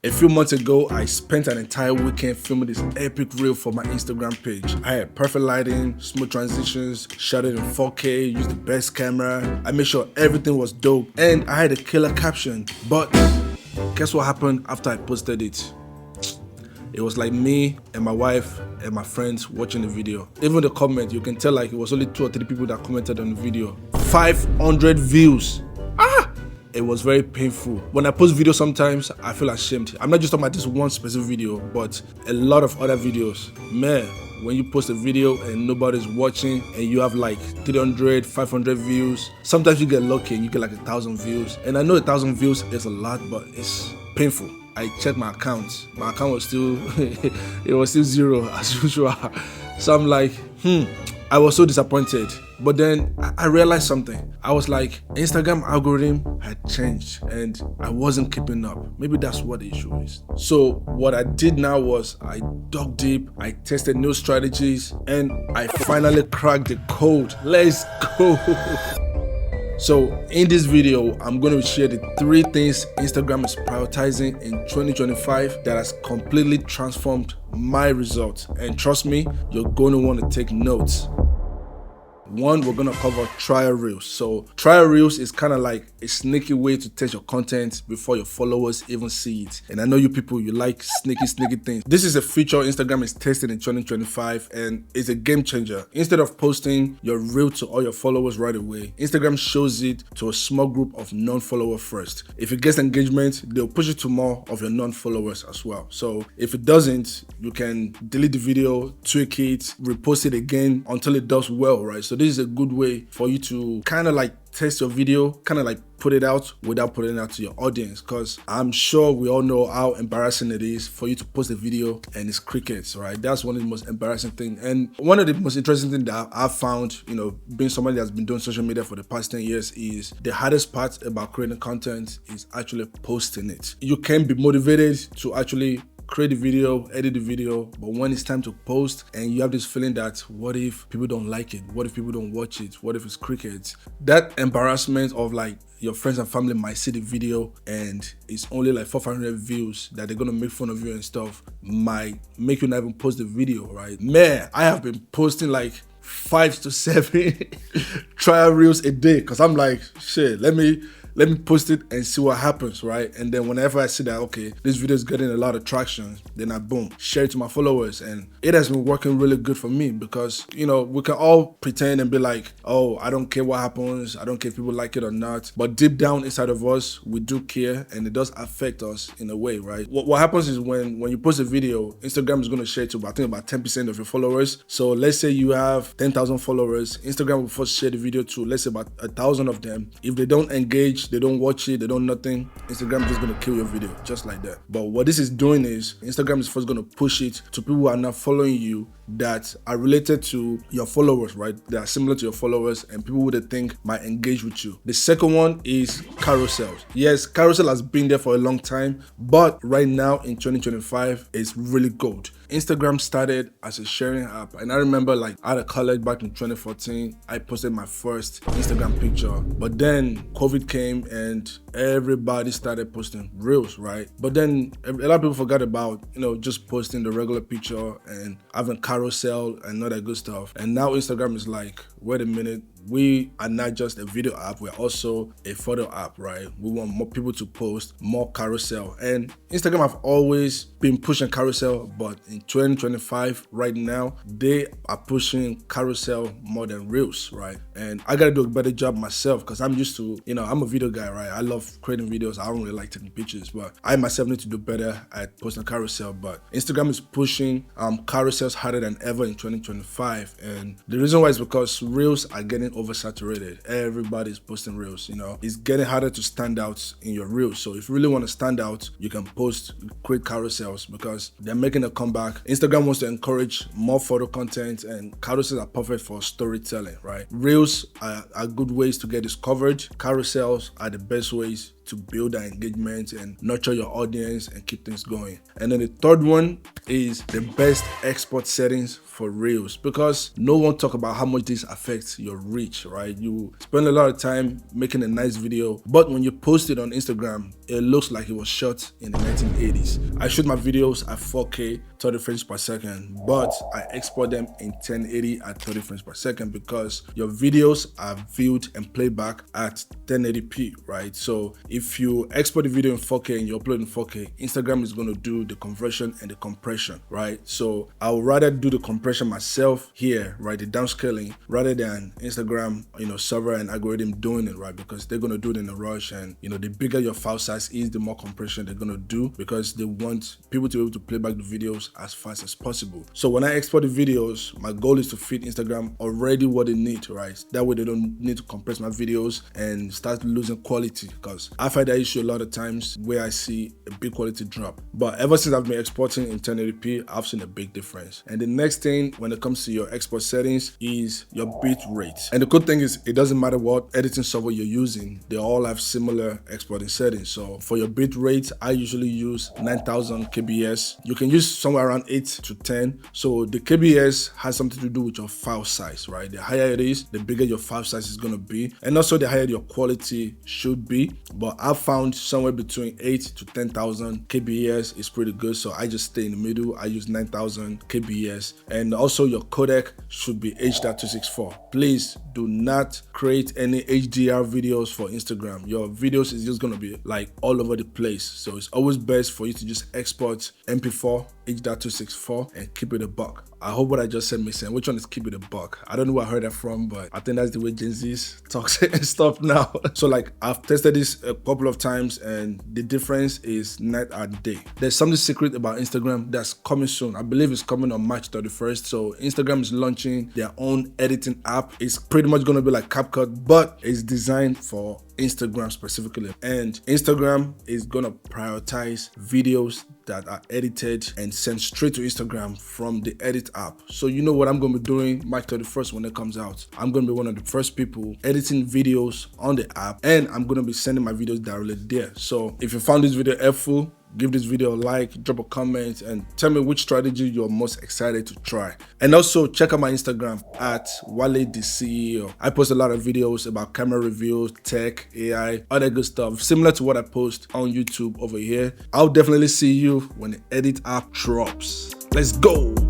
A few months ago, I spent an entire weekend filming this epic reel for my Instagram page. I had perfect lighting, smooth transitions, shot it in 4K, used the best camera. I made sure everything was dope, and I had a killer caption. But guess what happened after I posted it? It was like me and my wife and my friends watching the video. Even the comment, you can tell like it was only 2 or 3 people that commented on the video. 500 views. It was very painful. When I post videos sometimes, I feel ashamed. I'm not just talking about this one specific video, but a lot of other videos. Man, when you post a video and nobody's watching and you have like 300, 500 views, sometimes you get lucky and you get like 1,000 views. And I know 1,000 views is a lot, but it's painful. I checked my account. My account was still, it was still zero as usual. So I'm like, I was so disappointed. But then I realized something. I was like, Instagram algorithm had changed and I wasn't keeping up. Maybe that's what the issue is. So what I did now was I dug deep, I tested new strategies, and I finally cracked the code. Let's go. So in this video, I'm going to share the 3 things Instagram is prioritizing in 2025 that has completely transformed my results. And trust me, you're going to want to take notes. 1, we're gonna cover trial reels. So trial reels is kind of like a sneaky way to test your content before your followers even see it. And I know you people, you like sneaky things. This is a feature Instagram is testing in 2025 and it's a game changer. Instead of posting your reel to all your followers right away, Instagram shows it to a small group of non-followers first. If it gets engagement, they'll push it to more of your non-followers as well. So if it doesn't, you can delete the video, tweak it, repost it again until it does well, right? So this is a good way for you to kind of like test your video, kind of like put it out without putting it out to your audience, because I'm sure we all know how embarrassing it is for you to post a video and it's crickets, right? That's one of the most embarrassing things. And one of the most interesting things that I've found, you know, being somebody that's been doing social media for the past 10 years is the hardest part about creating content is actually posting it. You can be motivated to actually create the video, edit the video, but when it's time to post and you have this feeling that what if people don't like it? What if people don't watch it? What if it's crickets? That embarrassment of like your friends and family might see the video and it's only like 400 views that they're gonna make fun of you and stuff might make you not even post the video, right? Man, I have been posting like 5 to 7 trial reels a day because I'm like, shit, let me post it and see what happens, right? And then whenever I see that, okay, this video is getting a lot of traction, then I boom, share it to my followers. And it has been working really good for me because, you know, we can all pretend and be like, oh, I don't care what happens. I don't care if people like it or not. But deep down inside of us, we do care and it does affect us in a way, right? What happens is when you post a video, Instagram is going to share it to, I think, about 10% of your followers. So let's say you have 10,000 followers. Instagram will first share the video to, let's say, about 1,000 of them. If they don't engage, they don't watch it, they don't nothing, Instagram is just gonna kill your video just like that. But what this is doing is Instagram is first gonna push it to people who are not following you that are related to your followers, right? They are similar to your followers and people who they think might engage with you. The second one is carousels. Yes, carousel has been there for a long time, but right now in 2025, it's really gold. Instagram started as a sharing app, and I remember like out of college back in 2014, I posted my first Instagram picture, but then COVID came and everybody started posting reels, right? But then a lot of people forgot about, you know, just posting the regular picture and having carousel and all that good stuff. And now Instagram is like, wait a minute, we are not just a video app, we're also a photo app, right? We want more people to post more carousel. And Instagram have always been pushing carousel, but in 2025, right now, they are pushing carousel more than reels, right? And I gotta do a better job myself because I'm used to, you know, I'm a video guy, right? I love creating videos. I don't really like taking pictures, but I myself need to do better at posting carousel. But Instagram is pushing carousels harder than ever in 2025. And the reason why is because reels are getting oversaturated. Everybody's posting reels, you know. It's getting harder to stand out in your reels. So if you really want to stand out, you can create carousels because they're making a comeback. Instagram wants to encourage more photo content and carousels are perfect for storytelling, right? Reels are good ways to get discovered. Carousels are the best ways to build that engagement and nurture your audience and keep things going. And then the third one is the best export settings for Reels, because no one talk about how much this affects your reach, right? You spend a lot of time making a nice video, but when you post it on Instagram, it looks like it was shot in the 1980s. I shoot my videos at 4K 30 frames per second, but I export them in 1080 at 30 frames per second because your videos are viewed and played back at 1080p, right? So if you export the video in 4K and you upload in 4K, Instagram is going to do the conversion and the compression, right? So I would rather do the compression myself here, right? The downscaling, rather than Instagram, server and algorithm doing it, right? Because they're going to do it in a rush, and the bigger your file size is, the more compression they're going to do, because they want people to be able to play back the videos as fast as possible. So when I export the videos, my goal is to feed Instagram already what they need, right? That way they don't need to compress my videos and start losing quality, because I find that issue a lot of times where I see a big quality drop. But ever since I've been exporting in 1080p, I've seen a big difference. And the next thing when it comes to your export settings is your bit rate. And the good thing is, it doesn't matter what editing software you're using, they all have similar exporting settings. So for your bit rate, I usually use 9000 kbs. You can use somewhere around 8 to 10. So the kbs has something to do with your file size, right? The higher it is, the bigger your file size is going to be, and also the higher your quality should be. But I've found somewhere between 8 to 10,000 kbs is pretty good, so I just stay in the middle. I use 9000 kbs. And also your codec should be H.264. Please do not create any HDR videos for Instagram. Your videos is just going to be like all over the place. So it's always best for you to just export MP4 H.264 and keep it a buck. I hope what I just said makes sense. Which one is keep it a buck? I don't know where I heard that from, but I think that's the way Gen Z's talks and stuff now. So like, I've tested this a couple of times and the difference is night and day. There's something secret about Instagram that's coming soon. I believe it's coming on March 31st. So Instagram is launching their own editing app. It's pretty much going to be like CapCut, but it's designed for Instagram specifically. And Instagram is going to prioritize videos that are edited and sent straight to Instagram from the edit app. So you know what I'm going to be doing March 31st when it comes out. I'm going to be one of the first people editing videos on the app, and I'm going to be sending my videos directly there. So if you found this video helpful, give this video a like, drop a comment, and tell me which strategy you're most excited to try. And also check out my Instagram at Wale the CEO. I post a lot of videos about camera reviews, tech, AI, other good stuff, similar to what I post on YouTube over here. I'll definitely see you when the edit app drops. Let's go.